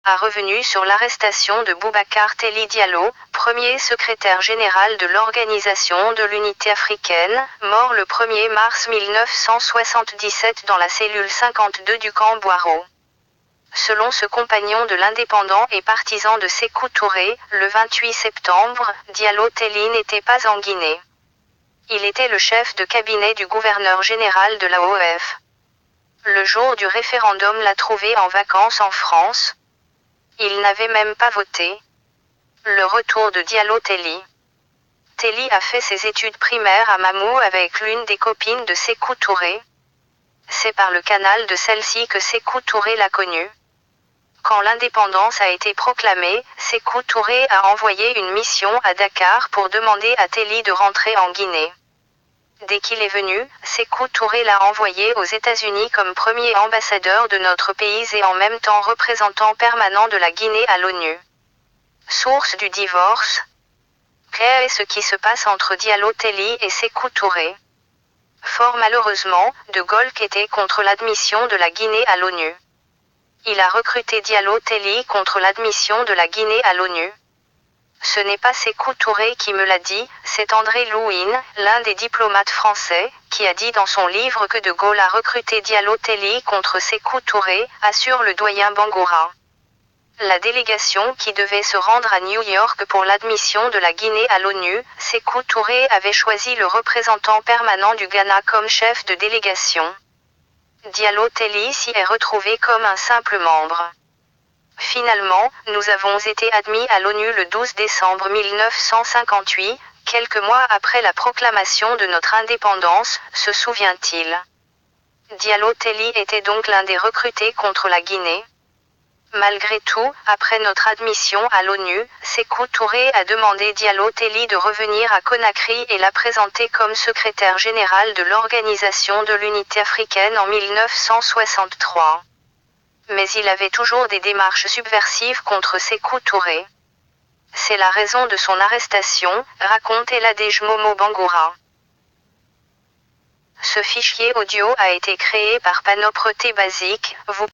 a revenu sur l'arrestation de Boubacar Telli Diallo, premier secrétaire général de l'Organisation de l'Unité africaine, mort le 1er mars 1977 dans la cellule 52 du camp Boiro. Selon ce compagnon de l'indépendant et partisan de Sékou Touré, le 28 septembre, Diallo Telli n'était pas en Guinée. Il était le chef de cabinet du gouverneur général de l'AOF. Le jour du référendum l'a trouvé en vacances en France. Il n'avait même pas voté. Le retour de Diallo Telli. Telli a fait ses études primaires à Mamou avec l'une des copines de Sékou Touré. C'est par le canal de celle-ci que Sékou Touré l'a connu. Quand l'indépendance a été proclamée, Sékou Touré a envoyé une mission à Dakar pour demander à Telli de rentrer en Guinée. Dès qu'il est venu, Sékou Touré l'a envoyé aux États-Unis comme premier ambassadeur de notre pays et en même temps représentant permanent de la Guinée à l'ONU. Source du divorce. Quel est ce qui se passe entre Diallo Telli et Sékou Touré? Fort malheureusement, De Gaulle était contre l'admission de la Guinée à l'ONU. Il a recruté Diallo Telli contre l'admission de la Guinée à l'ONU. Ce n'est pas Sékou Touré qui me l'a dit, c'est André Louin, l'un des diplomates français, qui a dit dans son livre que De Gaulle a recruté Diallo Telli contre Sékou Touré, assure le doyen Bangoura. La délégation qui devait se rendre à New York pour l'admission de la Guinée à l'ONU, Sékou Touré avait choisi le représentant permanent du Ghana comme chef de délégation. Diallo Telli s'y est retrouvé comme un simple membre. Finalement, nous avons été admis à l'ONU le 12 décembre 1958, quelques mois après la proclamation de notre indépendance, se souvient-il. Diallo Telli était donc l'un des recrutés contre la Guinée. Malgré tout, après notre admission à l'ONU, Sékou Touré a demandé Diallo Telli de revenir à Conakry et l'a présenté comme secrétaire général de l'Organisation de l'Unité africaine en 1963. Mais il avait toujours des démarches subversives contre Sékou Touré. C'est la raison de son arrestation, raconte Eladej Momo Bangoura. Ce fichier audio a été créé par Panopre T Basic, vous